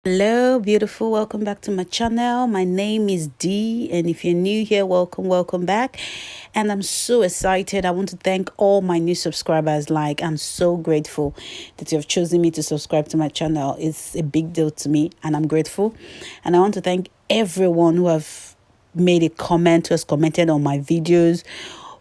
Hello, beautiful. Welcome back to my channel. My name is Dee, and if you're new here, welcome back. And I'm so excited. I want to thank all my new subscribers. I'm so grateful that you have chosen me to subscribe to my channel. It's a big deal to me, and I'm grateful. And I want to thank everyone who have made a comment, who has commented on my videos,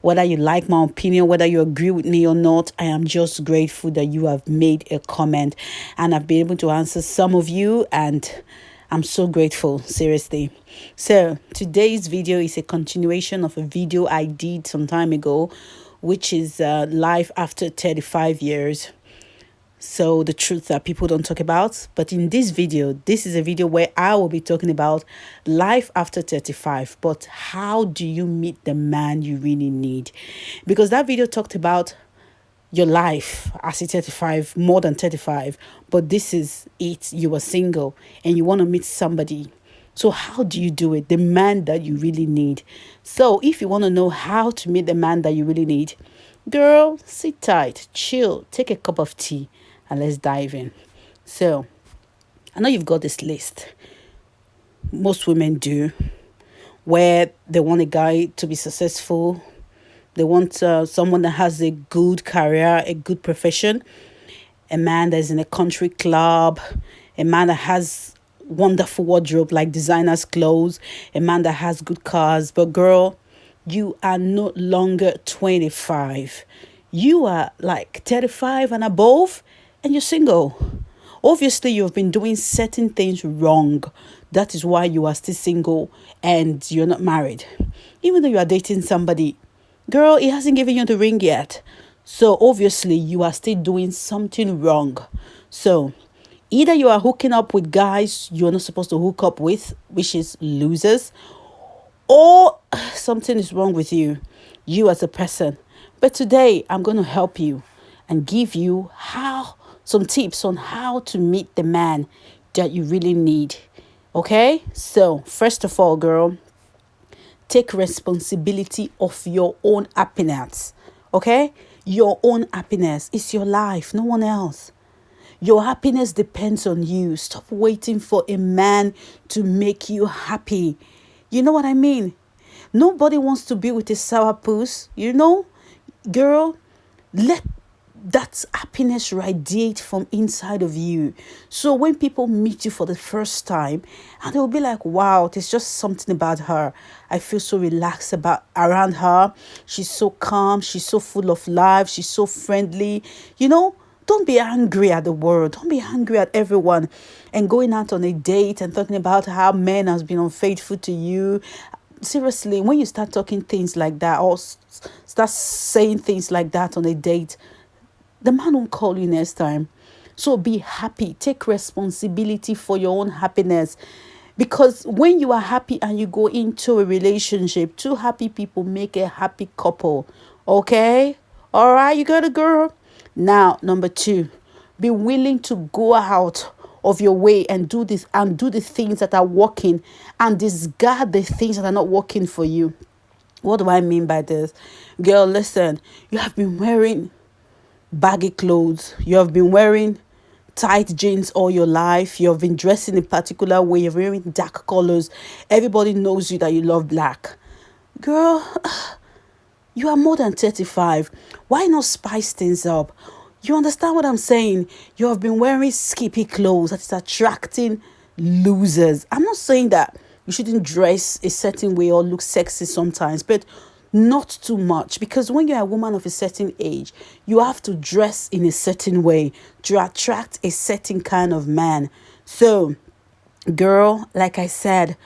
whether you like my opinion, whether you agree with me or not. I am just grateful that you have made a comment and I've been able to answer some of you, and I'm so grateful, seriously. So today's video is a continuation of a video I did some time ago, which is life after 35 years. So the truth that people don't talk about. But in this video, this is a video where I will be talking about life after 35. But how do you meet the man you really need? Because that video talked about your life as a 35, more than 35. But this is it. You are single and you want to meet somebody. So how do you do it? The man that you really need. So if you want to know how to meet the man that you really need, girl, sit tight, chill, take a cup of tea, and let's dive in. So, I know you've got this list. Most women do, where they want a guy to be successful. They want someone that has a good career, a good profession, a man that's in a country club, a man that has wonderful wardrobe like designers clothes, a man that has good cars. But girl, you are no longer 25. You are like 35 and above, and you're single. Obviously, you've been doing certain things wrong. That is why you are still single and you're not married. Even though you are dating somebody, girl, he hasn't given you the ring yet. So obviously, you are still doing something wrong. So either you are hooking up with guys you're not supposed to hook up with, which is losers, or something is wrong with you as a person. But today, I'm going to help you and give you some tips on how to meet the man that you really need. Okay? So, first of all, girl, take responsibility of your own happiness. Okay? Your own happiness is your life, no one else. Your happiness depends on you. Stop waiting for a man to make you happy. You know what I mean? Nobody wants to be with a sourpuss, Girl, let that happiness radiate from inside of you. So when people meet you for the first time, and they'll be like, wow, there's just something about her. I feel so relaxed around her. She's so calm. She's so full of life. She's so friendly. Don't be angry at the world. Don't be angry at everyone and going out on a date and talking about how men has been unfaithful to you. Seriously, when you start talking things like that or start saying things like that on a date, the man won't call you next time. So be happy. Take responsibility for your own happiness. Because when you are happy and you go into a relationship, two happy people make a happy couple. Okay? All right, you got it, girl? Now, number 2, be willing to go out of your way and do the things that are working and discard the things that are not working for you. What do I mean by this? Girl, listen, you have been wearing baggy clothes. You have been wearing tight jeans all your life. You have been dressing a particular way. You're wearing dark colors. Everybody knows you that you love black. Girl, you are more than 35. Why not spice things up? You understand what I'm saying? You have been wearing skimpy clothes that is attracting losers. I'm not saying that you shouldn't dress a certain way or look sexy sometimes, but not too much. Because when you're a woman of a certain age, you have to dress in a certain way to attract a certain kind of man. So, girl, like I said,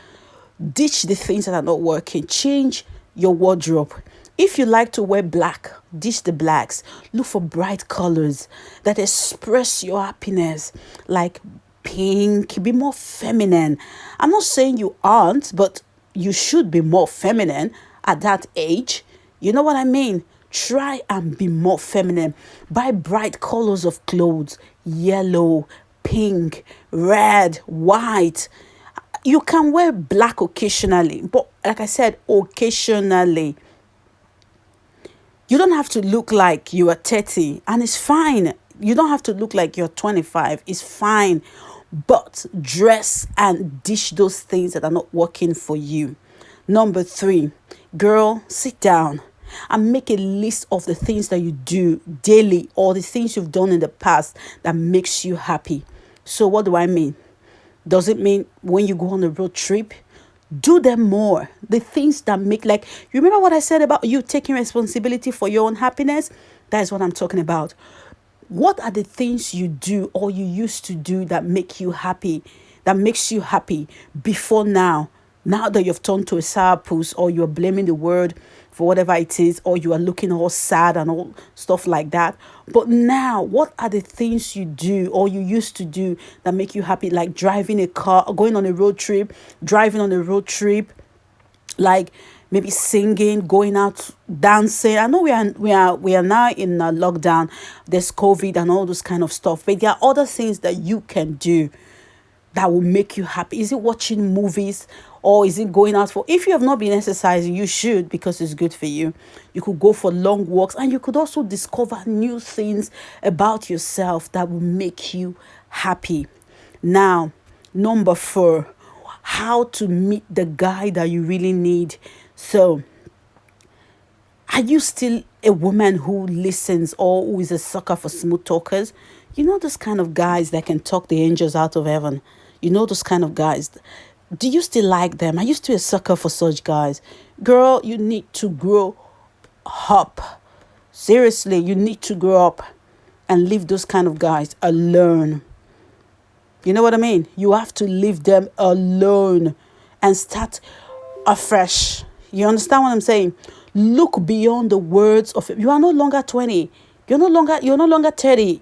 ditch the things that are not working. Change your wardrobe. If you like to wear black, ditch the blacks. Look for bright colors that express your happiness, like pink. Be more feminine. I'm not saying you aren't, but you should be more feminine at that age. You know what I mean? Try and be more feminine. Buy bright colors of clothes. Yellow, pink, red, white. You can wear black occasionally, but like I said, occasionally. You don't have to look like you are 30, and it's fine. You don't have to look like you're 25. It's fine. but dress and dish those things that are not working for you. Number three, girl, sit down and make a list of the things that you do daily or the things you've done in the past that makes you happy. So what do I mean? Does it mean when you go on a road trip, do them more? The things that make, like, you remember what I said about you taking responsibility for your own happiness? That is what I'm talking about. What are the things you do or you used to do that make you happy, that makes you happy before now? Now that you've turned to a sourpuss, or you're blaming the world for whatever it is, or you are looking all sad and all stuff like that. But now, what are the things you do or you used to do that make you happy? Like driving a car, going on a road trip, driving on a road trip, like maybe singing, going out, dancing. I know we are now in a lockdown. There's COVID and all those kind of stuff, but there are other things that you can do that will make you happy. Is it watching movies, or is it going out for, if you have not been exercising, you should, because it's good for you. You could go for long walks, and you could also discover new things about yourself that will make you happy. Now, number four, how to meet the guy that you really need. So, are you still a woman who listens or who is a sucker for smooth talkers? You know those kind of guys that can talk the angels out of heaven. You know those kind of guys. Do you still like them? Are you still a sucker for such guys? Girl, you need to grow up. Seriously, you need to grow up and leave those kind of guys alone. You know what I mean? You have to leave them alone and start afresh. You understand what I'm saying? Look beyond the words of it. You are no longer 20. You're no longer 30.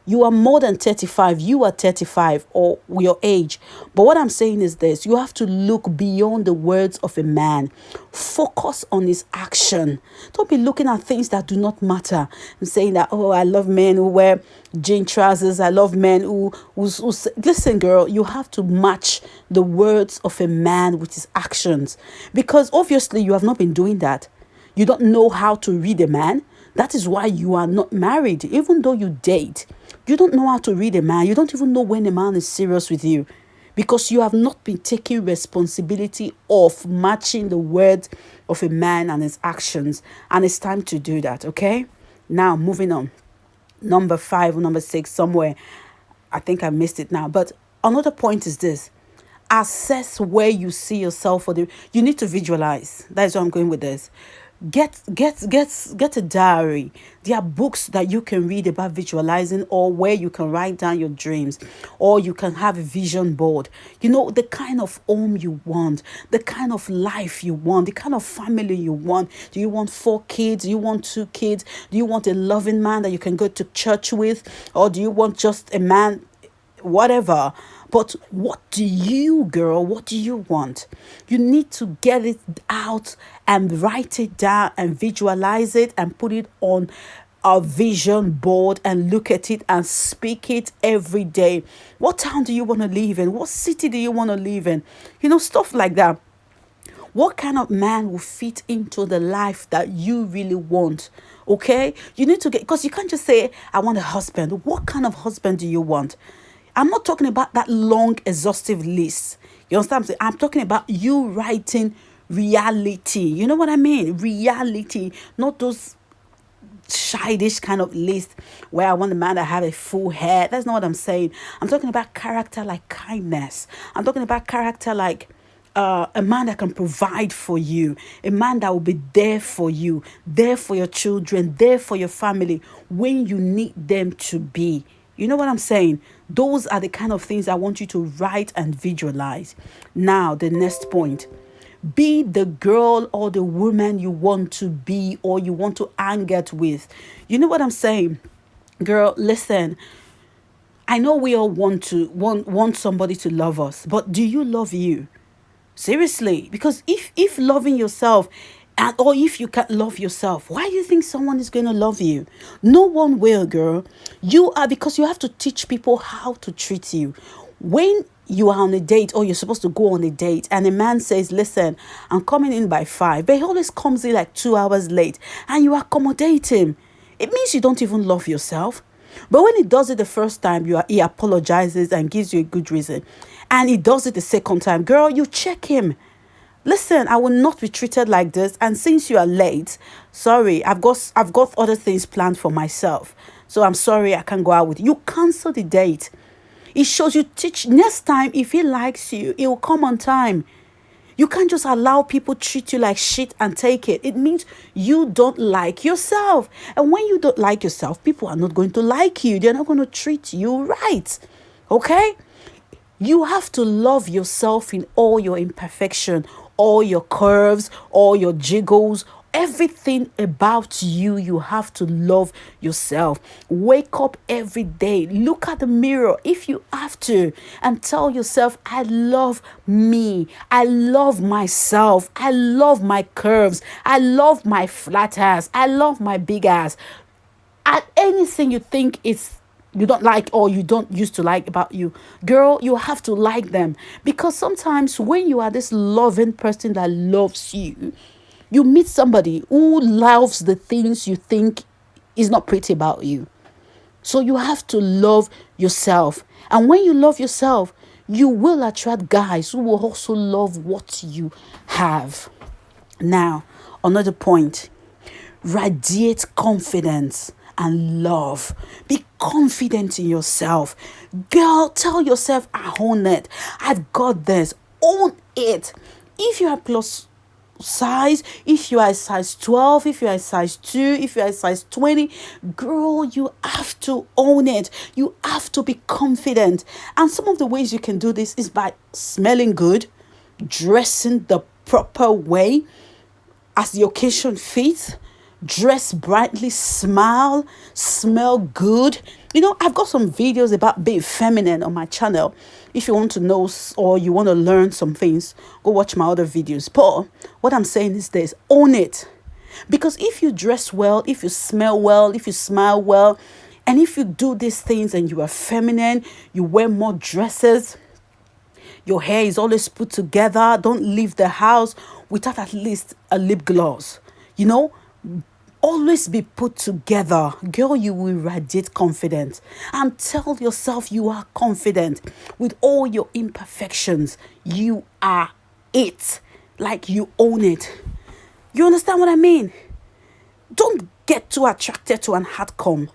You are more than 35. You are 35 or your age. But what I'm saying is this. You have to look beyond the words of a man. Focus on his action. Don't be looking at things that do not matter. I'm saying that, oh, I love men who wear jean trousers. I love men who listen, girl, you have to match the words of a man with his actions. Because obviously you have not been doing that. You don't know how to read a man. That is why you are not married. Even though you date, you don't know how to read a man. You don't even know when a man is serious with you, because you have not been taking responsibility of matching the words of a man and his actions. And it's time to do that, okay? Now, moving on. Number 5 or number 6, somewhere. I think I missed it now. But another point is this. Assess where you see yourself you need to visualize. That's where I'm going with this. Get a diary. There are books that you can read about visualizing, or where you can write down your dreams, or you can have a vision board. You know, the kind of home you want, the kind of life you want, the kind of family you want. Do you want 4 kids? Do you want 2 kids? Do you want a loving man that you can go to church with? Or do you want just a man, whatever? But what do you, girl, what do you want? You need to get it out and write it down and visualize it and put it on a vision board and look at it and speak it every day. What town do you want to live in? What city do you want to live in? You know, stuff like that. What kind of man will fit into the life that you really want? Okay? You need to because you can't just say, I want a husband. What kind of husband do you want? I'm not talking about that long, exhaustive list. You understand what I'm saying? I'm talking about you writing reality. You know what I mean? Reality, not those childish kind of list where I want a man that have a full head. That's not what I'm saying. I'm talking about character like kindness. I'm talking about character like a man that can provide for you, a man that will be there for you, there for your children, there for your family when you need them to be. You know what I'm saying? Those are the kind of things I want you to write and visualize. Now, the next point. Be the girl or the woman you want to be or you want to hang out with. You know what I'm saying? Girl, listen. I know we all want somebody to love us, but do you love you? Seriously, because if loving yourself or if you can't love yourself, why do you think someone is going to love you? No one will, girl. Because you have to teach people how to treat you. When you are on a date or you're supposed to go on a date and a man says, listen, I'm coming in by 5, but he always comes in like 2 hours late and you accommodate him, it means you don't even love yourself. But when he does it the first time, he apologizes and gives you a good reason. And he does it the second time, girl, you check him. Listen, I will not be treated like this. And since you are late, sorry, I've got other things planned for myself. So I'm sorry I can't go out with you. You cancel the date. It shows you teach next time. If he likes you, he will come on time. You can't just allow people treat you like shit and take it. It means you don't like yourself. And when you don't like yourself, people are not going to like you. They're not going to treat you right. Okay? You have to love yourself in all your imperfection, all your curves, all your jiggles, everything about you. You have to love yourself. Wake up every day, look at the mirror if you have to, and tell yourself, I love me. I love myself. I love my curves. I love my flat ass. I love my big ass. At anything you think is you don't like or you don't used to like about you, girl, you have to like them. Because sometimes when you are this loving person that loves you, you meet somebody who loves the things you think is not pretty about you. So you have to love yourself. And when you love yourself, you will attract guys who will also love what you have. Now, another point, radiate confidence and love. Be confident in yourself. Girl, tell yourself, I own it. I've got this. Own it. If you are plus size, if you are size 12, if you are size 2, if you are size 20, girl, you have to own it. You have to be confident. And some of the ways you can do this is by smelling good, dressing the proper way as the occasion fits, dress brightly, smile, smell good. I've got some videos about being feminine on my channel. If you want to know or you want to learn some things, go watch my other videos. But what I'm saying is this, own it. Because if you dress well, if you smell well, if you smile well, and if you do these things and you are feminine, you wear more dresses, your hair is always put together, don't leave the house without at least a lip gloss. Always be put together. Girl, you will radiate confidence. And tell yourself you are confident with all your imperfections. You are it. Like you own it. You understand what I mean? Don't get too attracted to an outcome.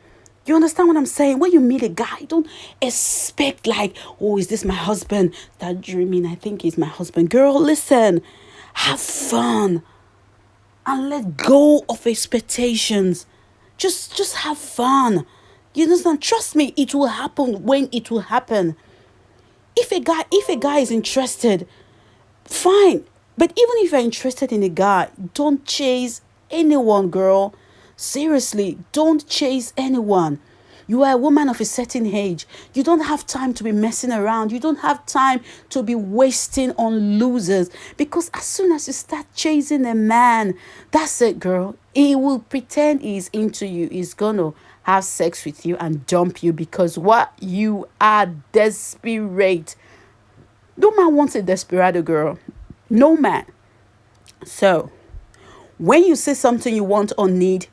You understand what I'm saying? When you meet a guy, don't expect like, oh, is this my husband? That dreaming, I think he's my husband. Girl, listen. Have fun. And let go of expectations. Just have fun. You understand? Trust me, it will happen when it will happen. If a guy is interested, fine. But even if you're interested in a guy, don't chase anyone, girl. Seriously, don't chase anyone. You are a woman of a certain age. You don't have time to be messing around. You don't have time to be wasting on losers. Because as soon as you start chasing a man, that's it, girl. He will pretend he's into you. He's going to have sex with you and dump you because what? You are desperate. No man wants a desperado, girl. No man. So, when you say something you want or need,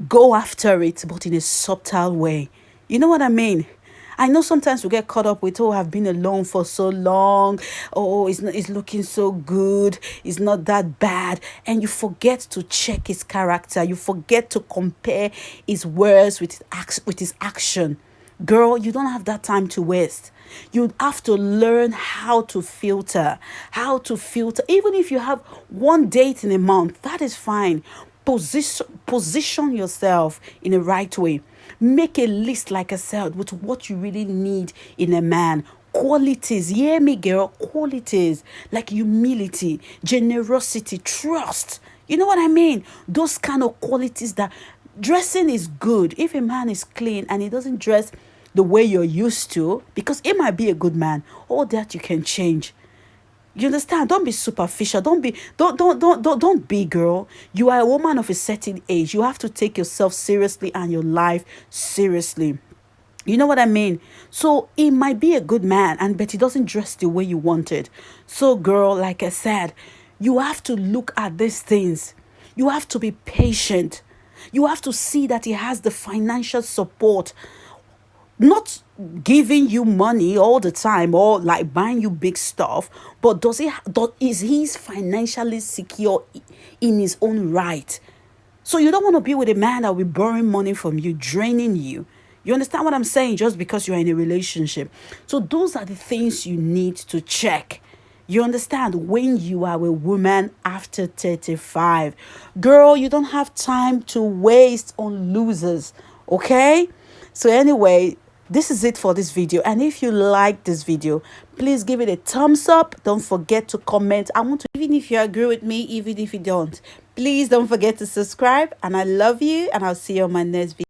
go after it, but in a subtle way. You know what I mean? I know sometimes we get caught up with, oh, I've been alone for so long. Oh, it's looking so good. It's not that bad. And you forget to check his character. You forget to compare his words with his action. Girl, you don't have that time to waste. You have to learn how to filter. Even if you have one date in a month, that is fine. Position yourself in the right way. Make a list, like I said, with what you really need in a man. Qualities, hear me, girl. Qualities like humility, generosity, trust. You know what I mean? Those kind of qualities. That dressing is good. If a man is clean and he doesn't dress the way you're used to, because he might be a good man, all that you can change. You understand? Don't be superficial. Don't be, girl. You are a woman of a certain age. You have to take yourself seriously and your life seriously. You know what I mean? So he might be a good man, but he doesn't dress the way you wanted. So, girl, like I said, you have to look at these things. You have to be patient. You have to see that he has the financial support. not giving you money all the time or like buying you big stuff, but is he financially secure in his own right? So you don't want to be with a man that will be borrowing money from you, draining you. You understand what I'm saying? Just because you're in a relationship. So those are the things you need to check. You understand? When you are a woman after 35, girl, you don't have time to waste on losers. Okay? So anyway, this is it for this video. And if you like this video, please give it a thumbs up. Don't forget to comment. I want to, even if you agree with me, even if you don't, please don't forget to subscribe. And I love you, and I'll see you on my next video.